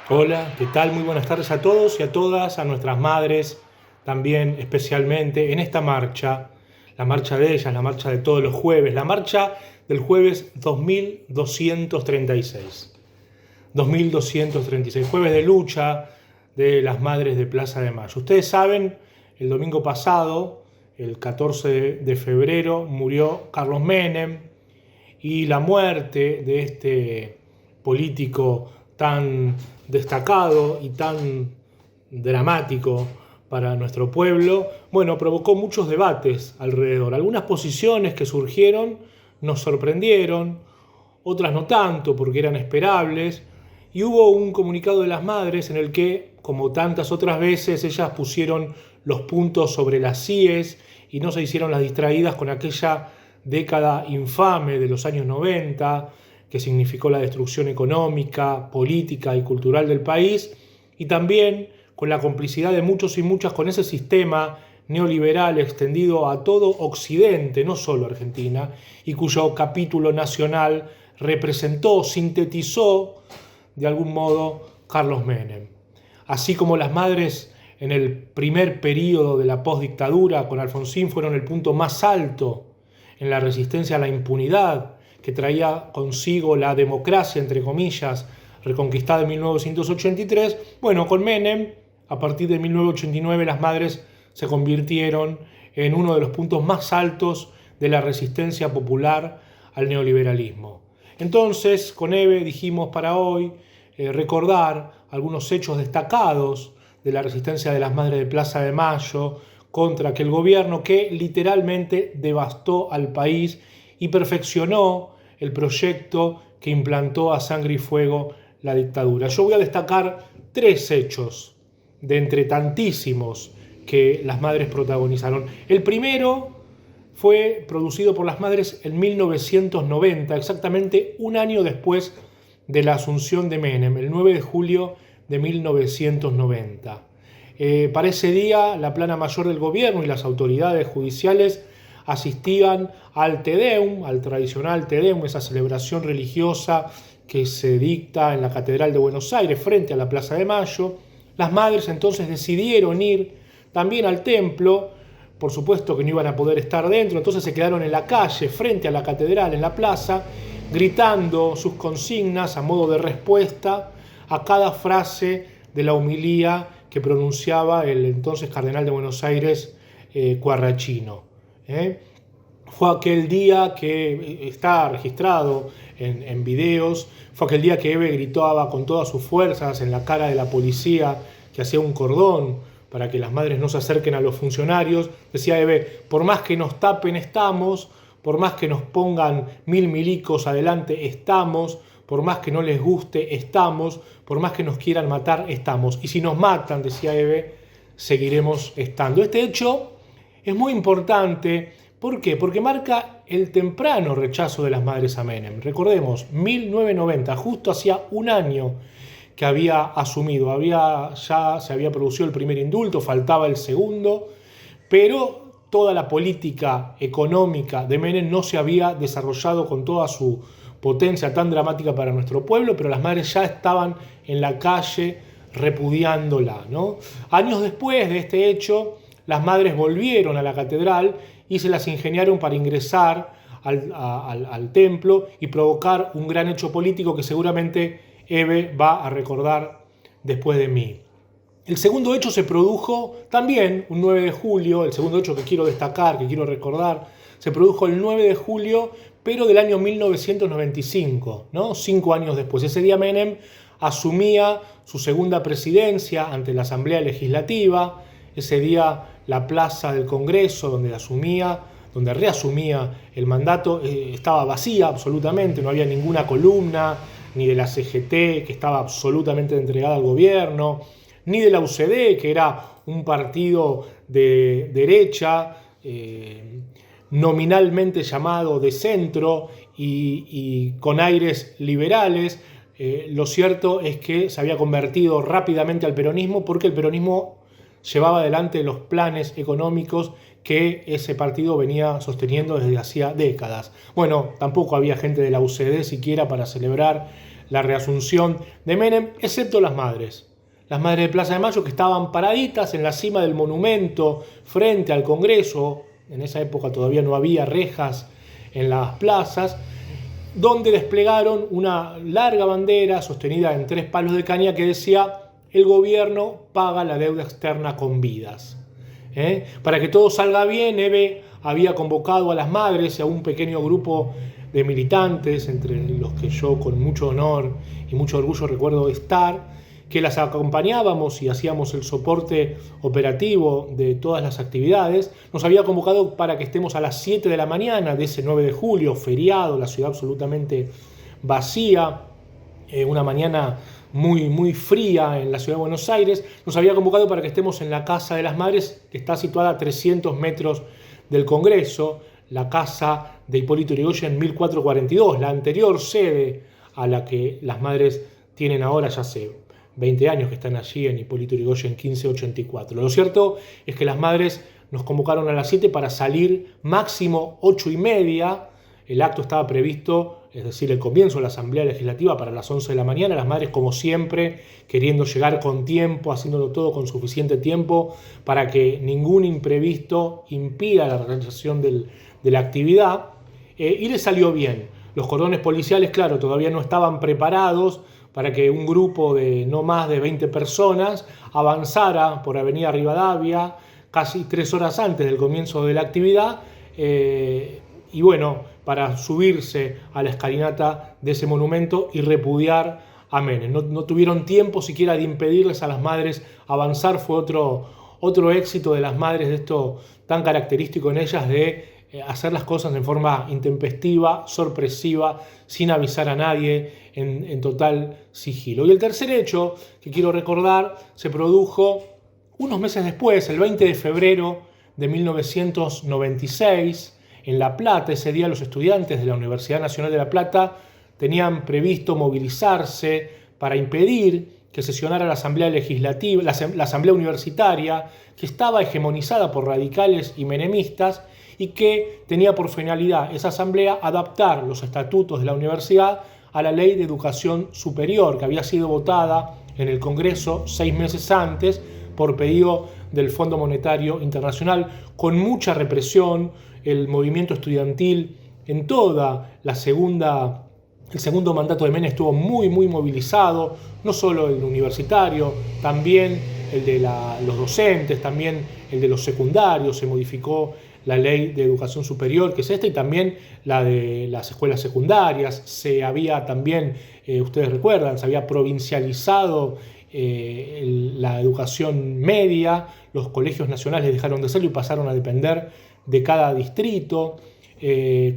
Hola, ¿qué tal? Muy buenas tardes a todos y a todas, a nuestras madres también especialmente en esta marcha, la marcha de ellas, la marcha de todos los jueves, la marcha del jueves 2236. 2236, jueves de lucha de las madres de Plaza de Mayo. Ustedes saben, el domingo pasado, el 14 de febrero, murió Carlos Menem, y la muerte de este político tan destacado y tan dramático para nuestro pueblo, bueno, provocó muchos debates alrededor. Algunas posiciones que surgieron nos sorprendieron, otras no tanto porque eran esperables, y hubo un comunicado de las madres en el que, como tantas otras veces, ellas pusieron los puntos sobre las íes y no se hicieron las distraídas con aquella década infame de los años 90, que significó la destrucción económica, política y cultural del país, y también con la complicidad de muchos y muchas con ese sistema neoliberal extendido a todo Occidente, no solo Argentina, y cuyo capítulo nacional representó, sintetizó de algún modo Carlos Menem. Así como las madres en el primer período de la postdictadura con Alfonsín fueron el punto más alto en la resistencia a la impunidad que traía consigo la democracia, entre comillas, reconquistada en 1983, bueno, con Menem, a partir de 1989, las madres se convirtieron en uno de los puntos más altos de la resistencia popular al neoliberalismo. Entonces, con Eve dijimos para hoy recordar algunos hechos destacados de la resistencia de las madres de Plaza de Mayo contra aquel gobierno que literalmente devastó al país y perfeccionó el proyecto que implantó a sangre y fuego la dictadura. Yo voy a destacar tres hechos de entre tantísimos que las madres protagonizaron. El primero fue producido por las madres en 1990, exactamente un año después de la asunción de Menem, el 9 de julio de 1990. Para ese día, la plana mayor del gobierno y las autoridades judiciales asistían al Te Deum, al tradicional Te Deum, esa celebración religiosa que se dicta en la Catedral de Buenos Aires frente a la Plaza de Mayo. Las madres entonces decidieron ir también al templo, por supuesto que no iban a poder estar dentro, entonces se quedaron en la calle, frente a la catedral, en la plaza, gritando sus consignas a modo de respuesta a cada frase de la homilía que pronunciaba el entonces cardenal de Buenos Aires, Quarrachino. Fue aquel día que está registrado en videos, fue aquel día que Eve gritaba con todas sus fuerzas en la cara de la policía que hacía un cordón para que las madres no se acerquen a los funcionarios. Decía Eve, por más que nos tapen estamos, por más que nos pongan 1000 milicos adelante estamos, por más que no les guste estamos, por más que nos quieran matar estamos. Y si nos matan, decía Eve, seguiremos estando. Este hecho es muy importante. ¿Por qué? Porque marca el temprano rechazo de las madres a Menem. Recordemos, 1990, justo hacía un año que había asumido, ya se había producido el primer indulto, faltaba el segundo, pero toda la política económica de Menem no se había desarrollado con toda su potencia tan dramática para nuestro pueblo, pero las madres ya estaban en la calle repudiándola, ¿no? Años después de este hecho, las madres volvieron a la catedral y se las ingeniaron para ingresar al templo y provocar un gran hecho político que seguramente Eve va a recordar después de mí. El segundo hecho se produjo también un 9 de julio, el segundo hecho que quiero destacar, que quiero recordar, se produjo el 9 de julio, pero del año 1995, ¿no? 5 años después. Ese día Menem asumía su segunda presidencia ante la Asamblea Legislativa. Ese día la plaza del Congreso, donde reasumía el mandato, estaba vacía absolutamente, no había ninguna columna, ni de la CGT, que estaba absolutamente entregada al gobierno, ni de la UCD, que era un partido de derecha, nominalmente llamado de centro y con aires liberales. Lo cierto es que se había convertido rápidamente al peronismo porque el peronismo llevaba adelante los planes económicos que ese partido venía sosteniendo desde hacía décadas. Bueno, tampoco había gente de la UCD siquiera para celebrar la reasunción de Menem, excepto las madres. Las madres de Plaza de Mayo, que estaban paraditas en la cima del monumento frente al Congreso. En esa época todavía no había rejas en las plazas, donde desplegaron una larga bandera sostenida en 3 palos de caña que decía: el gobierno paga la deuda externa con vidas. Para que todo salga bien, Eve había convocado a las madres y a un pequeño grupo de militantes, entre los que yo con mucho honor y mucho orgullo recuerdo estar, que las acompañábamos y hacíamos el soporte operativo de todas las actividades. Nos había convocado para que estemos a las 7 de la mañana de ese 9 de julio, feriado, la ciudad absolutamente vacía, una mañana muy fría en la ciudad de Buenos Aires. Nos había convocado para que estemos en la Casa de las Madres, que está situada a 300 metros del Congreso, la casa de Hipólito Yrigoyen 1442, la anterior sede a la que las madres tienen ahora, ya hace 20 años que están allí en Hipólito Yrigoyen 1584. Lo cierto es que las madres nos convocaron a las 7 para salir máximo 8:30. El acto estaba previsto, es decir, el comienzo de la Asamblea Legislativa, para las 11 de la mañana. Las madres, como siempre, queriendo llegar con tiempo, haciéndolo todo con suficiente tiempo para que ningún imprevisto impida la realización de la actividad. Y les salió bien. Los cordones policiales, claro, todavía no estaban preparados para que un grupo de no más de 20 personas avanzara por Avenida Rivadavia casi 3 horas antes del comienzo de la actividad, y bueno, para subirse a la escalinata de ese monumento y repudiar a Menem. No tuvieron tiempo siquiera de impedirles a las madres avanzar. Fue otro éxito de las madres, de esto tan característico en ellas, de hacer las cosas en forma intempestiva, sorpresiva, sin avisar a nadie, en total sigilo. Y el tercer hecho que quiero recordar se produjo unos meses después, el 20 de febrero de 1996, en La Plata. Ese día los estudiantes de la Universidad Nacional de La Plata tenían previsto movilizarse para impedir que sesionara la Asamblea Legislativa, la Asamblea Universitaria, que estaba hegemonizada por radicales y menemistas, y que tenía por finalidad esa asamblea adaptar los estatutos de la universidad a la Ley de Educación Superior, que había sido votada en el Congreso 6 meses antes por pedido del Fondo Monetario Internacional, con mucha represión. El movimiento estudiantil en toda el segundo mandato de Menem estuvo muy movilizado, no solo el universitario, también el de los docentes, también el de los secundarios. Se modificó la Ley de Educación Superior, que es esta, y también la de las escuelas secundarias. Se había también, ustedes recuerdan, se había provincializado la educación media. Los colegios nacionales dejaron de serlo y pasaron a depender de cada distrito,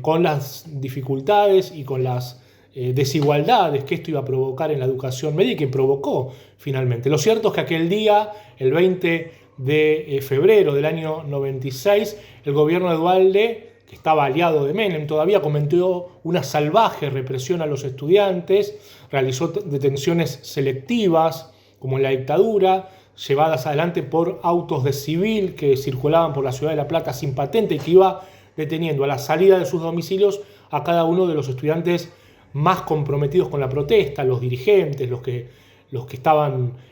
con las dificultades y con las desigualdades que esto iba a provocar en la educación media, y que provocó finalmente. Lo cierto es que aquel día, el 20 de febrero del año 96, el gobierno de Duhalde, que estaba aliado de Menem, todavía cometió una salvaje represión a los estudiantes, realizó detenciones selectivas, como en la dictadura, llevadas adelante por autos de civil que circulaban por la ciudad de La Plata sin patente, y que iba deteniendo a la salida de sus domicilios a cada uno de los estudiantes más comprometidos con la protesta, los dirigentes, los que estaban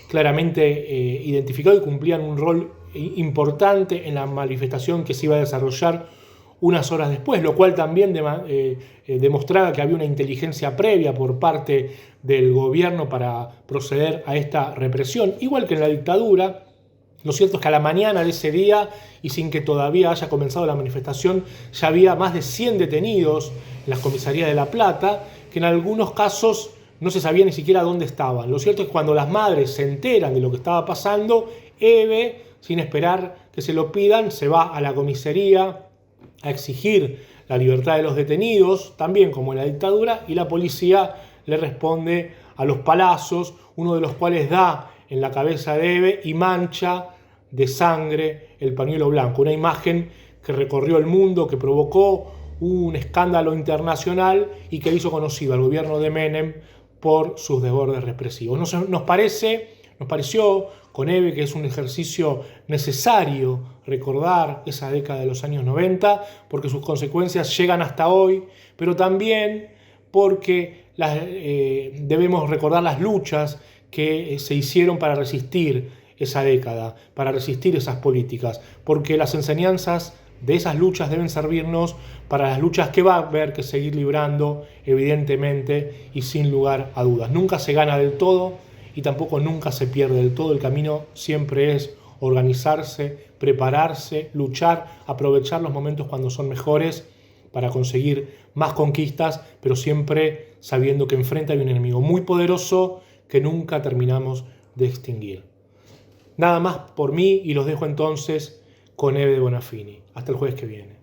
claramente identificados y cumplían un rol importante en la manifestación que se iba a desarrollar unas horas después, lo cual también demostraba que había una inteligencia previa por parte del gobierno para proceder a esta represión, igual que en la dictadura. Lo cierto es que a la mañana de ese día, y sin que todavía haya comenzado la manifestación, ya había más de 100 detenidos en las comisarías de La Plata, que en algunos casos no se sabía ni siquiera dónde estaban. Lo cierto es que cuando las madres se enteran de lo que estaba pasando, Eve, sin esperar que se lo pidan, se va a la comisaría a exigir la libertad de los detenidos, también como en la dictadura, y la policía le responde a los palazos, uno de los cuales da en la cabeza de Eve y mancha de sangre el pañuelo blanco. Una imagen que recorrió el mundo, que provocó un escándalo internacional y que hizo conocido al gobierno de Menem por sus desbordes represivos. Nos pareció con Eve que es un ejercicio necesario recordar esa década de los años 90, porque sus consecuencias llegan hasta hoy, pero también porque debemos recordar las luchas que se hicieron para resistir esa década, para resistir esas políticas, porque las enseñanzas de esas luchas deben servirnos para las luchas que va a haber que seguir librando, evidentemente, y sin lugar a dudas. Nunca se gana del todo y tampoco nunca se pierde del todo. El camino siempre es organizarse, prepararse, luchar, aprovechar los momentos cuando son mejores para conseguir más conquistas, pero siempre sabiendo que enfrente hay un enemigo muy poderoso que nunca terminamos de extinguir. Nada más por mí y los dejo entonces con Eve de Bonafini. Hasta el jueves que viene.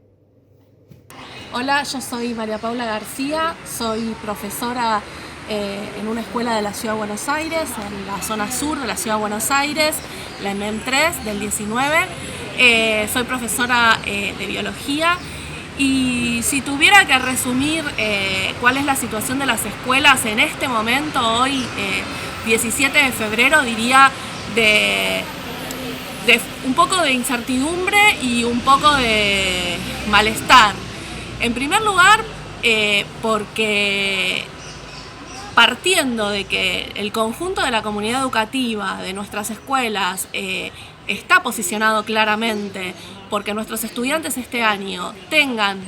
Hola, yo soy María Paula García, soy profesora en una escuela de la Ciudad de Buenos Aires, en la zona sur de la Ciudad de Buenos Aires, la EMEM 3 del 19. Soy profesora de biología y si tuviera que resumir cuál es la situación de las escuelas en este momento, hoy 17 de febrero, diría de un poco de incertidumbre y un poco de malestar. En primer lugar, porque partiendo de que el conjunto de la comunidad educativa de nuestras escuelas está posicionado claramente porque nuestros estudiantes este año tengan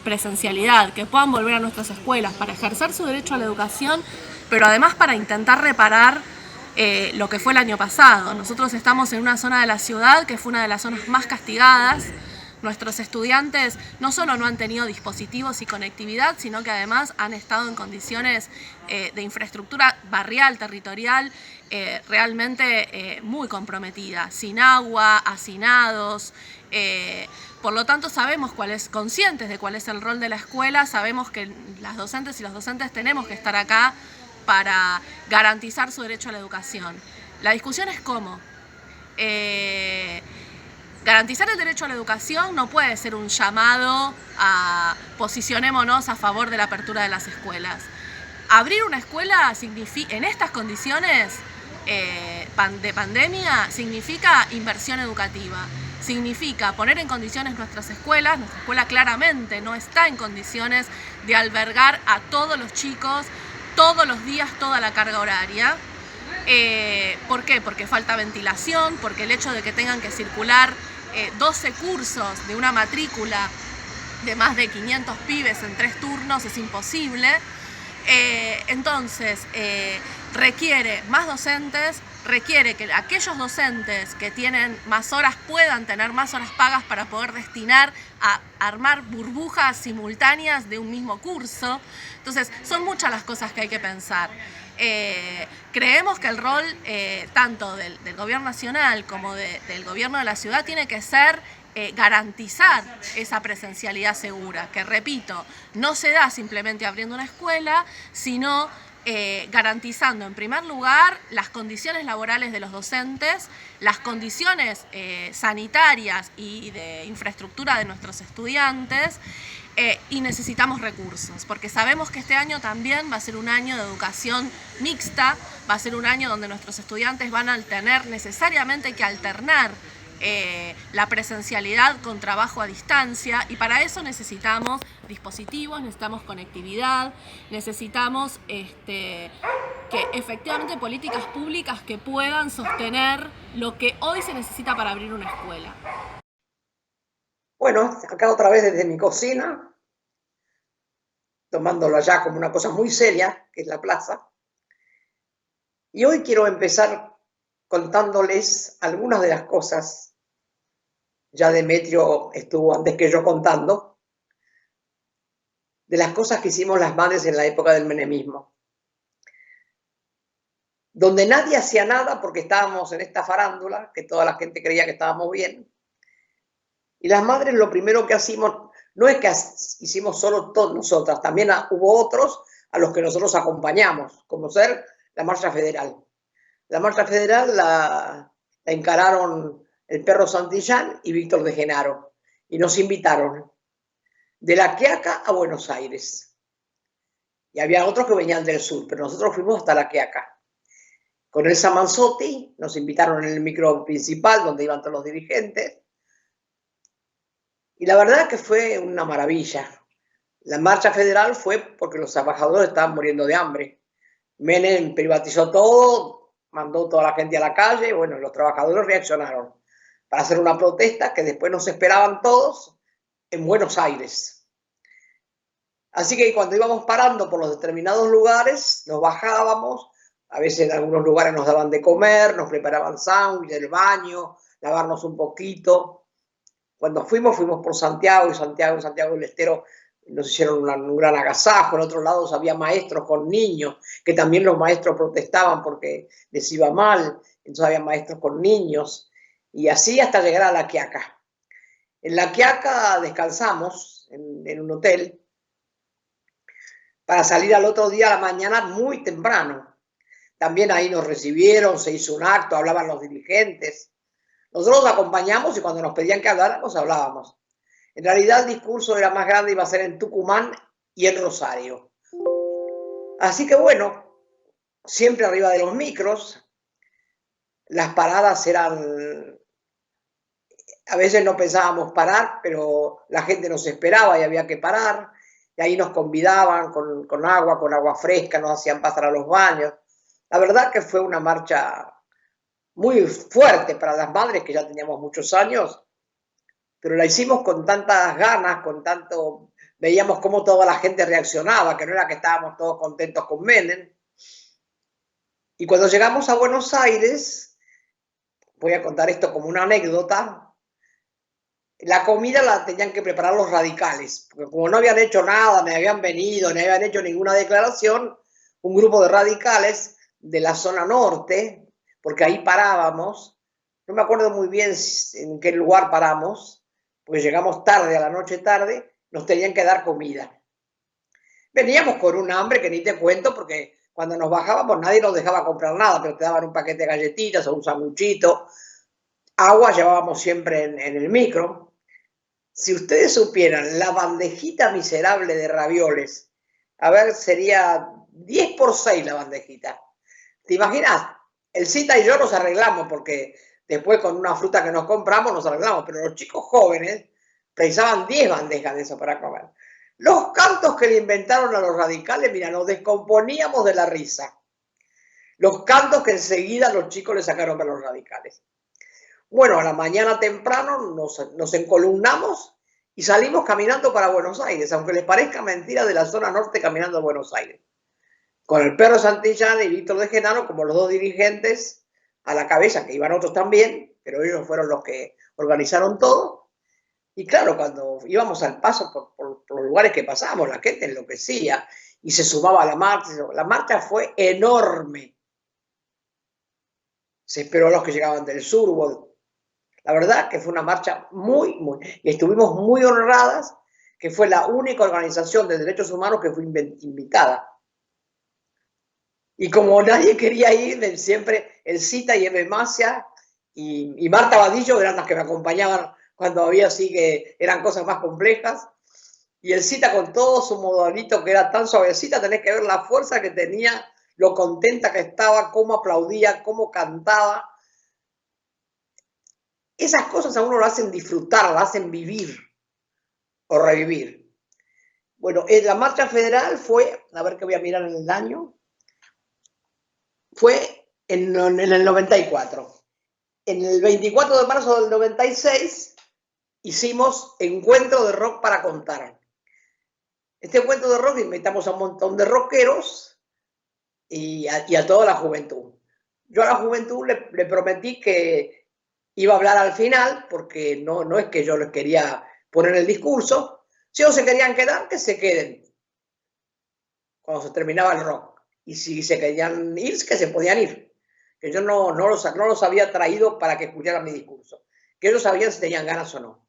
presencialidad, que puedan volver a nuestras escuelas para ejercer su derecho a la educación, pero además para intentar reparar lo que fue el año pasado. Nosotros estamos en una zona de la ciudad que fue una de las zonas más castigadas. Nuestros estudiantes no solo no han tenido dispositivos y conectividad, sino que además han estado en condiciones de infraestructura barrial, territorial, realmente muy comprometida, sin agua, hacinados. Por lo tanto, sabemos conscientes de cuál es el rol de la escuela, sabemos que las docentes y los docentes tenemos que estar acá para garantizar su derecho a la educación. La discusión es cómo. Garantizar el derecho a la educación no puede ser un llamado a posicionémonos a favor de la apertura de las escuelas. Abrir una escuela en estas condiciones de pandemia significa inversión educativa, significa poner en condiciones nuestras escuelas. Nuestra escuela claramente no está en condiciones de albergar a todos los chicos todos los días, toda la carga horaria. ¿Por qué? Porque falta ventilación, porque el hecho de que tengan que circular 12 cursos de una matrícula de más de 500 pibes en 3 turnos es imposible. Entonces, requiere más docentes, requiere que aquellos docentes que tienen más horas puedan tener más horas pagas para poder destinar a armar burbujas simultáneas de un mismo curso. Entonces, son muchas las cosas que hay que pensar. Creemos que el rol tanto del gobierno nacional como del gobierno de la ciudad tiene que ser garantizar esa presencialidad segura, que repito, no se da simplemente abriendo una escuela, sino garantizando en primer lugar las condiciones laborales de los docentes, las condiciones sanitarias y de infraestructura de nuestros estudiantes. Y necesitamos recursos, porque sabemos que este año también va a ser un año de educación mixta, va a ser un año donde nuestros estudiantes van a tener necesariamente que alternar la presencialidad con trabajo a distancia, y para eso necesitamos dispositivos, necesitamos conectividad, necesitamos que efectivamente políticas públicas que puedan sostener lo que hoy se necesita para abrir una escuela. Bueno, acá otra vez desde mi cocina, tomándolo allá como una cosa muy seria, que es la plaza. Y hoy quiero empezar contándoles algunas de las cosas. Ya Demetrio estuvo antes que yo contando, de las cosas que hicimos las madres en la época del menemismo. Donde nadie hacía nada porque estábamos en esta farándula, que toda la gente creía que estábamos bien. Y las madres lo primero que hacemos, no es que hicimos solo todas nosotras, también hubo otros a los que nosotros acompañamos, como ser la Marcha Federal. La Marcha Federal la encararon el Perro Santillán y Víctor de Genaro, y nos invitaron de La Quiaca a Buenos Aires. Y había otros que venían del sur, pero nosotros fuimos hasta La Quiaca. Con Elsa Manzotti nos invitaron en el micro principal, donde iban todos los dirigentes. Y la verdad que fue una maravilla. La marcha federal fue porque los trabajadores estaban muriendo de hambre. Menem privatizó todo, mandó toda la gente a la calle, bueno, los trabajadores reaccionaron para hacer una protesta que después nos esperaban todos en Buenos Aires. Así que cuando íbamos parando por los determinados lugares, nos bajábamos, a veces en algunos lugares nos daban de comer, nos preparaban sándwich, el baño, lavarnos un poquito. Cuando fuimos por Santiago del Estero nos hicieron un gran agasajo. En otros lados había maestros con niños, que también los maestros protestaban porque les iba mal, entonces había maestros con niños, y así hasta llegar a La Quiaca. En La Quiaca descansamos en un hotel para salir al otro día a la mañana muy temprano. También ahí nos recibieron, se hizo un acto, hablaban los dirigentes. Nosotros los acompañamos y cuando nos pedían que habláramos, hablábamos. En realidad el discurso era más grande, iba a ser en Tucumán y en Rosario. Así que bueno, siempre arriba de los micros, las paradas eran... A veces no pensábamos parar, pero la gente nos esperaba y había que parar. Y ahí nos convidaban con agua fresca, nos hacían pasar a los baños. La verdad que fue una marcha muy fuerte para las madres, que ya teníamos muchos años, pero la hicimos con tantas ganas, veíamos cómo toda la gente reaccionaba, que no era que estábamos todos contentos con Menem. Y cuando llegamos a Buenos Aires, voy a contar esto como una anécdota, la comida la tenían que preparar los radicales, porque como no habían hecho nada, ni habían venido, ni habían hecho ninguna declaración, un grupo de radicales de la zona norte, porque ahí parábamos, no me acuerdo muy bien en qué lugar paramos, porque llegamos tarde, a la noche tarde, nos tenían que dar comida. Veníamos con un hambre que ni te cuento, porque cuando nos bajábamos nadie nos dejaba comprar nada, pero te daban un paquete de galletitas o un sanguchito. Agua llevábamos siempre en el micro. Si ustedes supieran la bandejita miserable de ravioles, a ver, sería 10 por 6 la bandejita. ¿Te imaginas? El Cita y yo nos arreglamos, porque después con una fruta que nos compramos nos arreglamos, pero los chicos jóvenes precisaban 10 bandejas de eso para comer. Los cantos que le inventaron a los radicales, mira, nos descomponíamos de la risa. Los cantos que enseguida los chicos le sacaron a los radicales. Bueno, a la mañana temprano nos encolumnamos y salimos caminando para Buenos Aires, aunque les parezca mentira, de la zona norte caminando a Buenos Aires. Con el Perro Santillán y Víctor de Genaro como los dos dirigentes a la cabeza, que iban otros también, pero ellos fueron los que organizaron todo. Y claro, cuando íbamos al paso por los lugares que pasábamos, la gente enloquecía y se sumaba a la marcha. La marcha fue enorme. Se esperó a los que llegaban del sur. La verdad que fue una marcha y estuvimos muy honradas, que fue la única organización de derechos humanos que fue invitada. Y como nadie quería ir, siempre el Cita y Eve Macia y Marta Vadillo eran las que me acompañaban cuando había así que eran cosas más complejas. Y el Cita con todo su modalito que era tan suavecita, tenés que ver la fuerza que tenía, lo contenta que estaba, cómo aplaudía, cómo cantaba. Esas cosas a uno lo hacen disfrutar, lo hacen vivir o revivir. Bueno, la marcha federal fue, a ver que voy a mirar en el año, fue en el 94. En el 24 de marzo del 96 hicimos Encuentro de Rock para Contar. Este encuentro de rock invitamos a un montón de rockeros y a toda la juventud. Yo a la juventud le prometí que iba a hablar al final, porque no es que yo les quería poner el discurso. Si ellos se querían quedar, que se queden cuando se terminaba el rock. Y si se querían ir, que se podían ir. Que yo no los había traído para que escucharan mi discurso. Que ellos sabían si tenían ganas o no.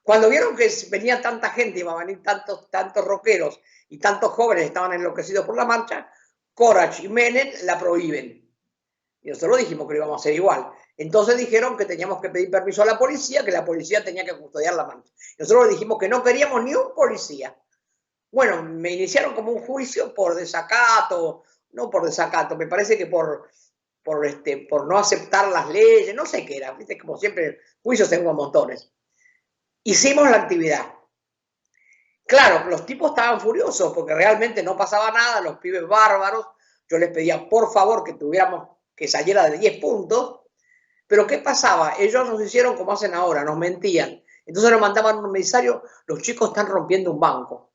Cuando vieron que venía tanta gente, iba a venir tantos rockeros y tantos jóvenes estaban enloquecidos por la marcha, Corach y Menem la prohíben. Y nosotros dijimos que lo íbamos a hacer igual. Entonces dijeron que teníamos que pedir permiso a la policía, que la policía tenía que custodiar la marcha. Nosotros le dijimos que no queríamos ni un policía. Bueno, me iniciaron como un juicio por desacato, no por desacato, me parece que por no aceptar las leyes, no sé qué era, ¿viste? Como siempre, juicios tengo montones. Hicimos la actividad. Claro, los tipos estaban furiosos porque realmente no pasaba nada, los pibes bárbaros. Yo les pedía, por favor, que tuviéramos, que saliera de 10 puntos. Pero ¿qué pasaba? Ellos nos hicieron como hacen ahora, nos mentían. Entonces nos mandaban un emisario, los chicos están rompiendo un banco.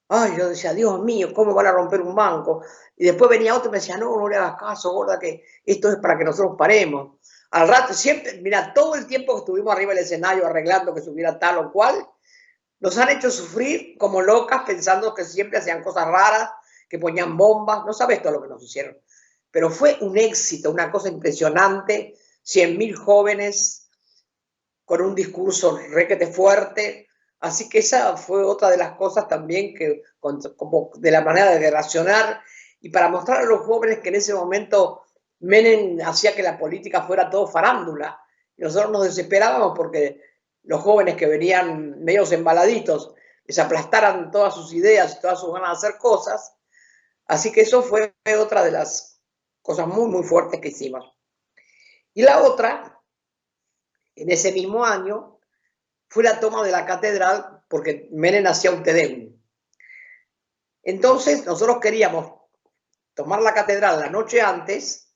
Ay, yo decía, Dios mío, ¿cómo van a romper un banco? Y después venía otro y me decía, no, no le hagas caso, gorda, que esto es para que nosotros paremos. Al rato, siempre, mira, todo el tiempo que estuvimos arriba del escenario arreglando que subiera tal o cual, nos han hecho sufrir como locas pensando que siempre hacían cosas raras, que ponían bombas, no sabes todo lo que nos hicieron. Pero fue un éxito, una cosa impresionante, 100.000 jóvenes con un discurso requete fuerte. Así que esa fue otra de las cosas también que, como de la manera de relacionar y para mostrar a los jóvenes que en ese momento Menem hacía que la política fuera todo farándula. Y nosotros nos desesperábamos porque los jóvenes que venían medios embaladitos les aplastaran todas sus ideas y todas sus ganas de hacer cosas. Así que eso fue otra de las cosas muy, muy fuertes que hicimos. Y la otra, en ese mismo año, fue la toma de la catedral porque Menem hacía un Te Deum. Entonces nosotros queríamos tomar la catedral la noche antes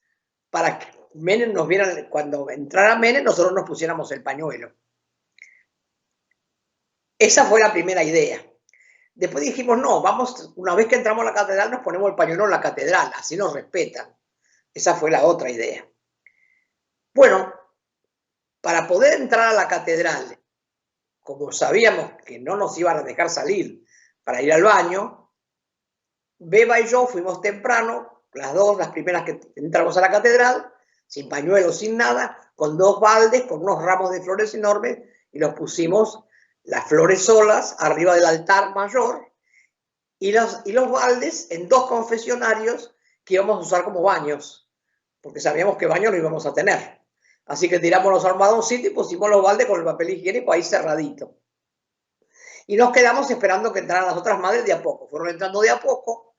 para que Menem nos viera, cuando entrara Menem nosotros nos pusiéramos el pañuelo. Esa fue la primera idea. Después dijimos, no, vamos, una vez que entramos a la catedral nos ponemos el pañuelo en la catedral, así nos respetan. Esa fue la otra idea. Bueno, para poder entrar a la catedral, como sabíamos que no nos iban a dejar salir para ir al baño, Beba y yo fuimos temprano, las dos, las primeras que entramos a la catedral, sin pañuelo, sin nada, con 2 baldes, con unos ramos de flores enormes, y los pusimos las flores solas arriba del altar mayor y los baldes en 2 confesionarios que íbamos a usar como baños, porque sabíamos que baños no íbamos a tener. Así que tiramos los almohadoncitos y pusimos los baldes con el papel higiénico ahí cerradito. Y nos quedamos esperando que entraran las otras madres de a poco. Fueron entrando de a poco.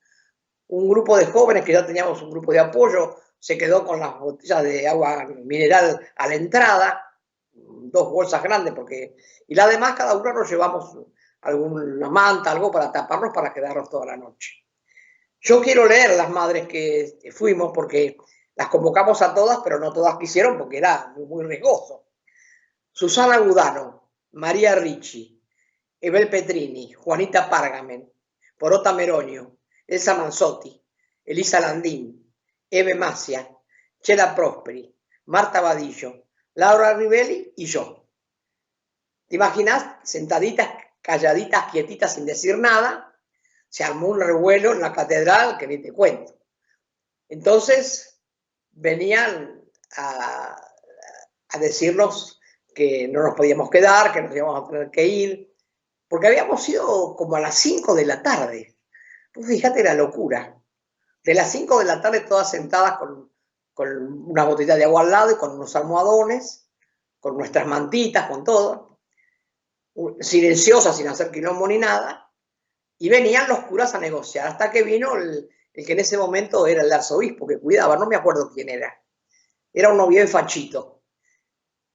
Un grupo de jóvenes, que ya teníamos un grupo de apoyo, se quedó con las botellas de agua mineral a la entrada, 2 bolsas grandes, y la demás cada uno nos llevamos alguna manta, algo para taparnos, para quedarnos toda la noche. Yo quiero leer las madres que fuimos, porque las convocamos a todas, pero no todas quisieron, porque era muy riesgoso. Susana Gudano, María Ricci, Ebel Petrini, Juanita Pargamen, Porota Meronio, Elsa Manzotti, Elisa Landín, Eve Macia, Chela Prosperi, Marta Vadillo, Laura Rivelli y yo. ¿Te imaginas? Sentaditas, calladitas, quietitas, sin decir nada. Se armó un revuelo en la catedral que ni te cuento. Entonces venían a decirnos que no nos podíamos quedar, que nos íbamos a tener que ir, porque habíamos ido como a las 5 de la tarde. Pues fíjate la locura. De las 5 de la tarde todas sentadas con una botella de agua al lado y con unos almohadones, con nuestras mantitas, con todo, silenciosas, sin hacer quilombo ni nada, y venían los curas a negociar, hasta que vino el que en ese momento era el arzobispo que cuidaba, no me acuerdo quién era uno bien fachito,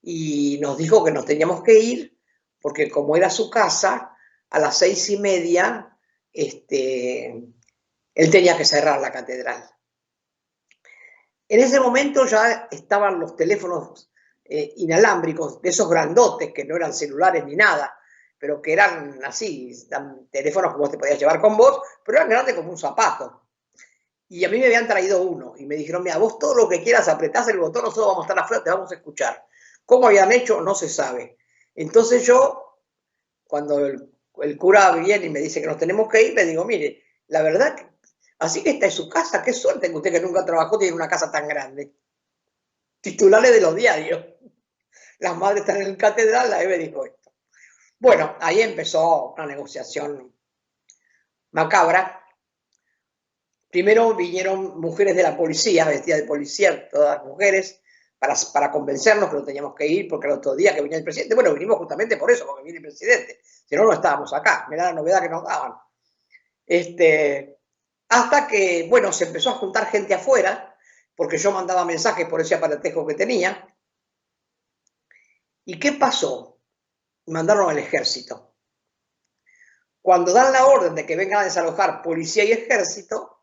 y nos dijo que nos teníamos que ir, porque como era su casa, a las 6:30, él tenía que cerrar la catedral. En ese momento ya estaban los teléfonos inalámbricos, de esos grandotes que no eran celulares ni nada, pero que eran así, teléfonos que vos te podías llevar con vos, pero eran grandes como un zapato. Y a mí me habían traído uno y me dijeron, mira, vos todo lo que quieras apretás el botón, nosotros vamos a estar afuera, te vamos a escuchar. ¿Cómo habían hecho? No se sabe. Entonces yo, cuando el cura viene y me dice que nos tenemos que ir, le digo, mire, la verdad que así que esta es su casa, qué suerte que usted, que nunca trabajó, tiene una casa tan grande. Titulares de los diarios. Las madres están en la catedral, la Eve dijo esto. Bueno, ahí empezó una negociación macabra. Primero vinieron mujeres de la policía, vestidas de policía, todas mujeres, para convencernos que no teníamos que ir, porque el otro día que venía el presidente, bueno, vinimos justamente por eso, porque viene el presidente, si no, no estábamos acá, mirá la novedad que nos daban. Hasta que, bueno, se empezó a juntar gente afuera, porque yo mandaba mensajes por ese aparatejo que tenía. ¿Y qué pasó? Mandaron al ejército. cuando dan la orden de que vengan a desalojar policía y ejército,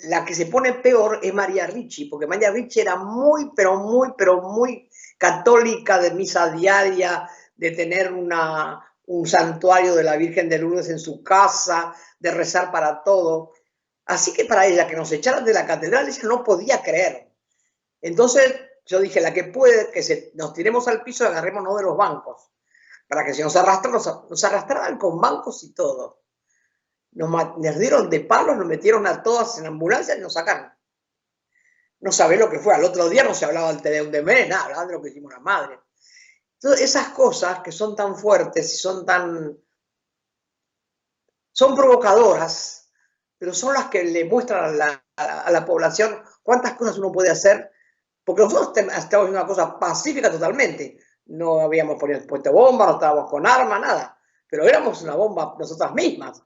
la que se pone peor es María Ricci, porque María Ricci era muy, pero muy católica, de misa diaria, de tener un santuario de la Virgen de Lourdes en su casa, de rezar para todo. Así que para ella, que nos echaran de la catedral, ella no podía creer. Entonces yo dije, la que puede, que nos tiremos al piso y agarrémonos de los bancos, para que si nos arrastraran con bancos y todo. Nos dieron de palos, nos metieron a todas en ambulancia y nos sacaron. No sabe lo que fue. Al otro día no se hablaba del Te Deum de Mene, nada, hablaban de lo que hicimos las madres. Entonces, esas cosas que son tan fuertes y son provocadoras, pero son las que le muestran a la población cuántas cosas uno puede hacer, porque nosotros estábamos haciendo una cosa pacífica totalmente. No habíamos puesto bombas, no estábamos con armas, nada. Pero éramos una bomba nosotras mismas.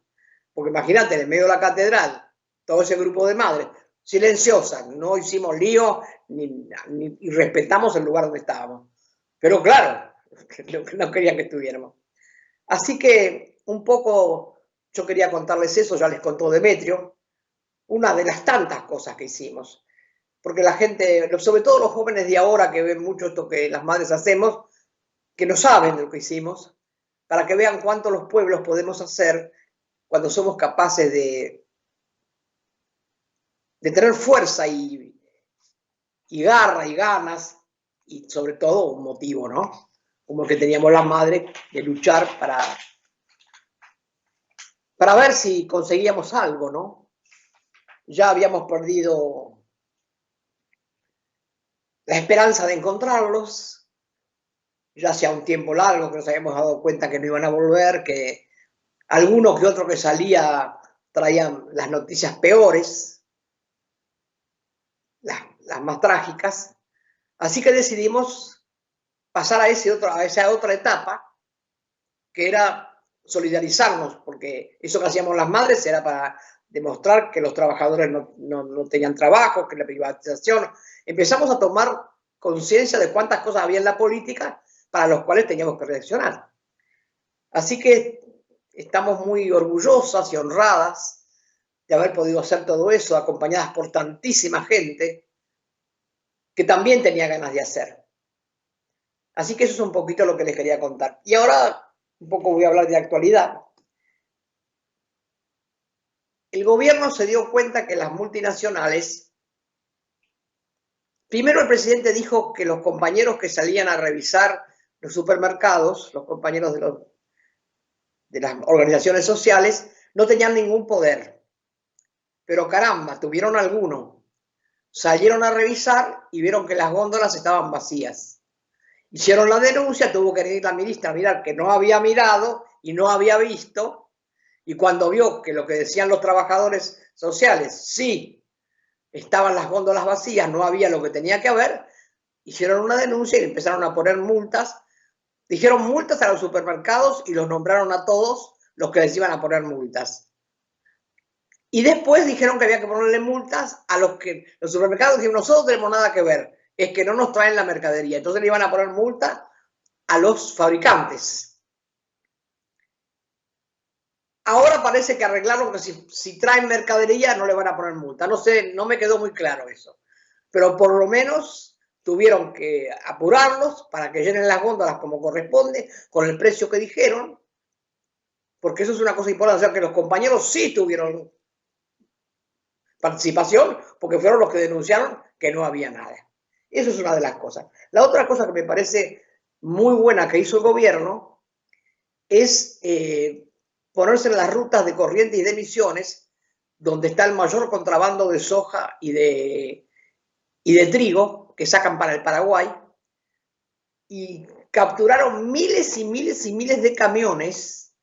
Porque imagínate, en el medio de la catedral, todo ese grupo de madres, silenciosas, no hicimos lío ni respetamos el lugar donde estábamos. Pero claro, no querían que estuviéramos. Así que un poco yo quería contarles eso, ya les contó Demetrio, una de las tantas cosas que hicimos. Porque la gente, sobre todo los jóvenes de ahora que ven mucho esto que las madres hacemos, que no saben de lo que hicimos, para que vean cuánto los pueblos podemos hacer cuando somos capaces de tener fuerza y garra y ganas, y sobre todo un motivo, ¿no? Como el que teníamos las madres, de luchar para ver si conseguíamos algo, ¿no? Ya habíamos perdido la esperanza de encontrarlos, ya hacía un tiempo largo que nos habíamos dado cuenta que no iban a volver, que alguno que otro que salía traían las noticias peores, las más trágicas. Así que decidimos pasar a esa otra etapa, que era solidarizarnos, porque eso que hacíamos las madres era para demostrar que los trabajadores no tenían trabajo, que la privatización. Empezamos a tomar conciencia de cuántas cosas había en la política para los cuales teníamos que reaccionar. Así que estamos muy orgullosas y honradas de haber podido hacer todo eso, acompañadas por tantísima gente que también tenía ganas de hacer. Así que eso es un poquito lo que les quería contar. Y ahora un poco voy a hablar de actualidad. El gobierno se dio cuenta que las multinacionales, primero el presidente dijo que los compañeros que salían a revisar los supermercados, los compañeros de las organizaciones sociales, no tenían ningún poder. Pero caramba, tuvieron alguno. Salieron a revisar y vieron que las góndolas estaban vacías. Hicieron la denuncia, tuvo que ir la ministra a mirar que no había mirado y no había visto. Y cuando vio que lo que decían los trabajadores sociales, sí, estaban las góndolas vacías, no había lo que tenía que haber, hicieron una denuncia y empezaron a poner multas. Dijeron multas a los supermercados y los nombraron a todos los que les iban a poner multas. Y después dijeron que había que ponerle multas a los supermercados dijeron, nosotros no tenemos nada que ver, es que no nos traen la mercadería. Entonces le iban a poner multa a los fabricantes. Ahora parece que arreglaron que si traen mercadería no le van a poner multa. No sé, no me quedó muy claro eso. Pero por lo menos tuvieron que apurarlos para que llenen las góndolas como corresponde, con el precio que dijeron, porque eso es una cosa importante, o sea que los compañeros sí tuvieron participación, porque fueron los que denunciaron que no había nada. Eso es una de las cosas. La otra cosa que me parece muy buena que hizo el gobierno es ponerse en las rutas de Corrientes y de Misiones, donde está el mayor contrabando de soja y de trigo que sacan para el Paraguay, y capturaron miles y miles y miles de camiones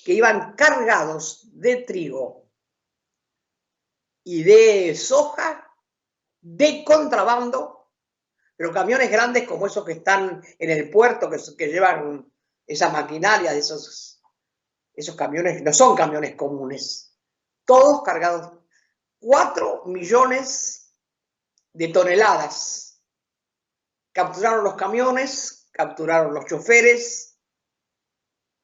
que iban cargados de trigo y de soja de contrabando, pero camiones grandes como esos que están en el puerto, que llevan esa maquinaria de esos camiones, no son camiones comunes, todos cargados, 4 millones de toneladas. Capturaron los camiones, capturaron los choferes,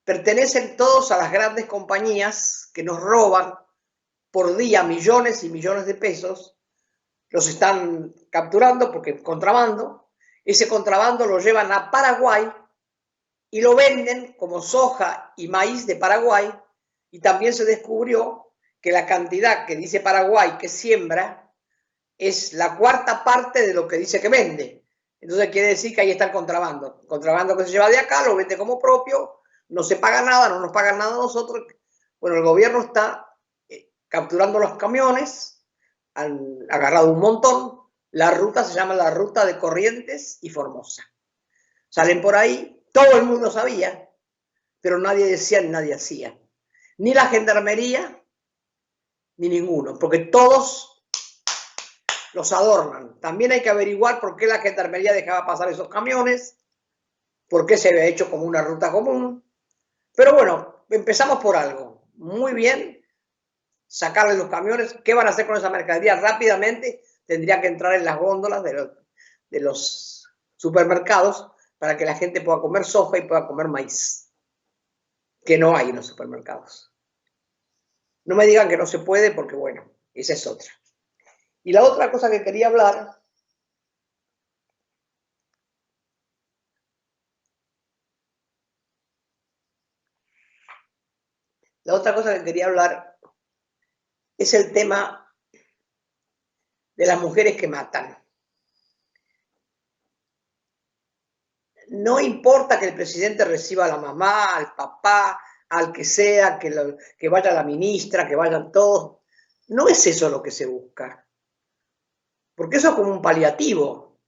pertenecen todos a las grandes compañías que nos roban por día millones y millones de pesos. Los están capturando porque contrabando. Ese contrabando lo llevan a Paraguay y lo venden como soja y maíz de Paraguay. Y también se descubrió que la cantidad que dice Paraguay que siembra es la cuarta parte de lo que dice que vende. Entonces quiere decir que ahí está el contrabando. El contrabando que se lleva de acá lo vende como propio, no se paga nada, no nos pagan nada a nosotros. Bueno, el gobierno está capturando los camiones, han agarrado un montón. La ruta se llama la ruta de Corrientes y Formosa. Salen por ahí, todo el mundo sabía, pero nadie decía ni nadie hacía. Ni la gendarmería, ni ninguno, porque todos los adornan. También hay que averiguar por qué la gendarmería dejaba pasar esos camiones, por qué se había hecho como una ruta común. Pero bueno, empezamos por algo. Muy bien, sacarle los camiones. ¿Qué van a hacer con esa mercadería? Rápidamente tendría que entrar en las góndolas de los supermercados para que la gente pueda comer soja y pueda comer maíz, que no hay en los supermercados. No me digan que no se puede porque, bueno, esa es otra. Y la otra cosa que quería hablar es el tema de las mujeres que matan. No importa que el presidente reciba a la mamá, al papá, al que sea, que vaya la ministra, que vayan todos. No es eso lo que se busca. Porque eso es como un paliativo.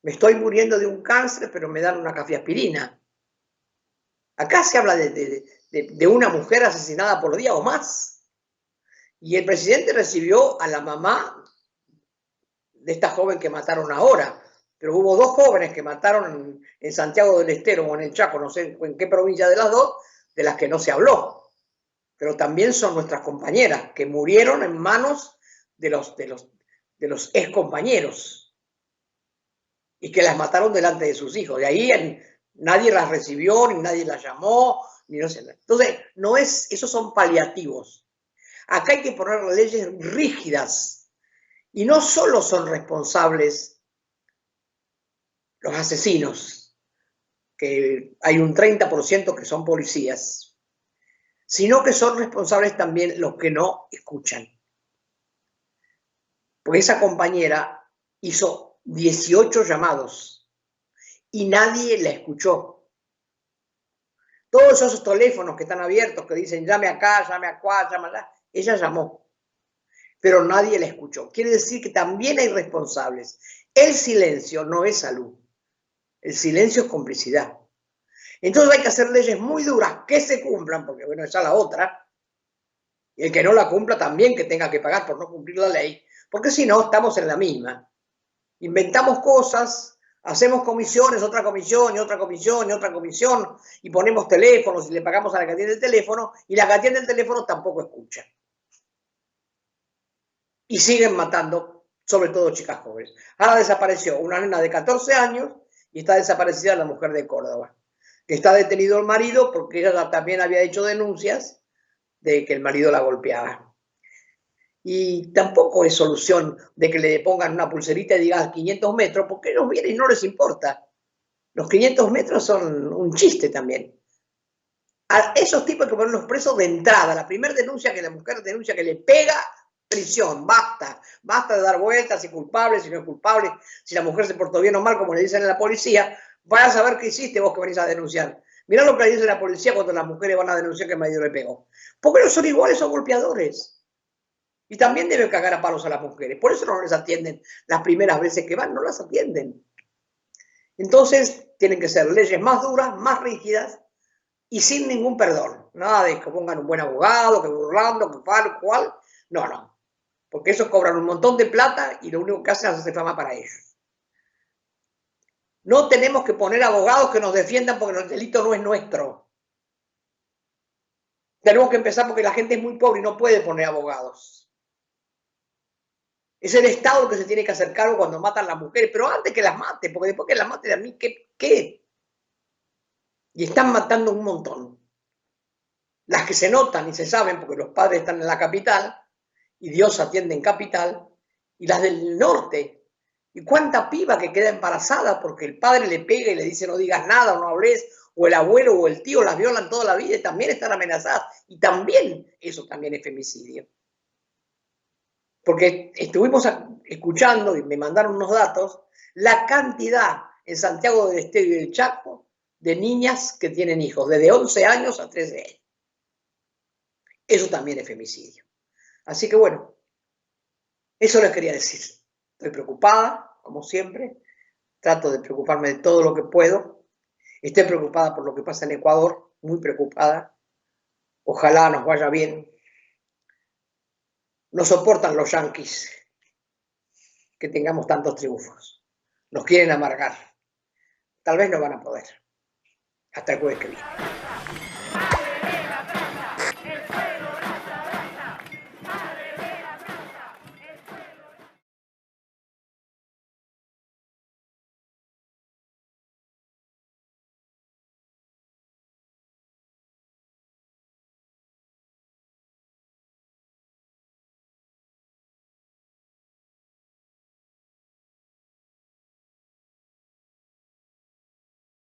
Me estoy muriendo de un cáncer, pero me dan una cafeaspirina. Acá se habla de una mujer asesinada por día o más. Y el presidente recibió a la mamá de esta joven que mataron ahora. Pero hubo dos jóvenes que mataron en Santiago del Estero o en el Chaco, no sé en qué provincia de las dos, de las que no se habló. Pero también son nuestras compañeras, que murieron en manos de los ex compañeros y que las mataron delante de sus hijos. De ahí nadie las recibió, ni nadie las llamó, ni no sé. Entonces, no es, esos son paliativos. Acá hay que poner leyes rígidas y no solo son responsables los asesinos, que hay un 30% que son policías, sino que son responsables también los que no escuchan. Porque esa compañera hizo 18 llamados y nadie la escuchó. Todos esos teléfonos que están abiertos, que dicen llame acá, llame acá, llame allá, ella llamó, pero nadie la escuchó. Quiere decir que también hay responsables. El silencio no es salud. El silencio es complicidad. Entonces hay que hacer leyes muy duras que se cumplan, porque bueno, esa es la otra. Y el que no la cumpla también que tenga que pagar por no cumplir la ley, porque si no estamos en la misma. Inventamos cosas, hacemos comisiones, otra comisión y otra comisión y otra comisión, y ponemos teléfonos y le pagamos a la que atiende el teléfono, y la que atiende el teléfono tampoco escucha. Y siguen matando, sobre todo chicas jóvenes. Ahora desapareció una nena de 14 años y está desaparecida la mujer de Córdoba, que está detenido el marido porque ella también había hecho denuncias de que el marido la golpeaba. Y tampoco es solución de que le pongan una pulserita y digan 500 metros, porque ellos vienen y no les importa. Los 500 metros son un chiste también. A esos tipos hay que ponerlos presos de entrada. La primera denuncia que la mujer denuncia que le pega, prisión, basta. Basta de dar vueltas, si culpable, si no es culpable, si la mujer se portó bien o mal, como le dicen a la policía. Vas a saber qué hiciste vos que venís a denunciar. Mirá lo que le dice la policía cuando las mujeres van a denunciar que el marido le pegó. Porque no son iguales, son golpeadores. Y también deben cagar a palos a las mujeres. Por eso no les atienden las primeras veces que van, no las atienden. Entonces, tienen que ser leyes más duras, más rígidas y sin ningún perdón. Nada de que pongan un buen abogado, que burlando, que tal, cual. No, no. Porque esos cobran un montón de plata y lo único que hacen es hacer fama para ellos. No tenemos que poner abogados que nos defiendan porque el delito no es nuestro. Tenemos que empezar porque la gente es muy pobre y no puede poner abogados. Es el Estado que se tiene que hacer cargo cuando matan a las mujeres, pero antes que las mate, porque después que las maten a mí, ¿qué? Y están matando un montón. las que se notan y se saben porque los padres están en la capital y Dios atiende en capital, y las del norte. ¿Y cuánta piba que queda embarazada porque el padre le pega y le dice no digas nada o no hables, o el abuelo o el tío las violan toda la vida y también están amenazadas? Y también, eso también es femicidio. Porque estuvimos escuchando y me mandaron unos datos, la cantidad en Santiago del Estero y del Chaco de niñas que tienen hijos, desde 11 años a 13 años. Eso también es femicidio. Así que bueno, eso les quería decir. Estoy preocupada, como siempre. Trato de preocuparme de todo lo que puedo. Estoy preocupada por lo que pasa en Ecuador, muy preocupada. Ojalá nos vaya bien. No soportan los yanquis que tengamos tantos triunfos. Nos quieren amargar. Tal vez no van a poder. Hasta el jueves que viene.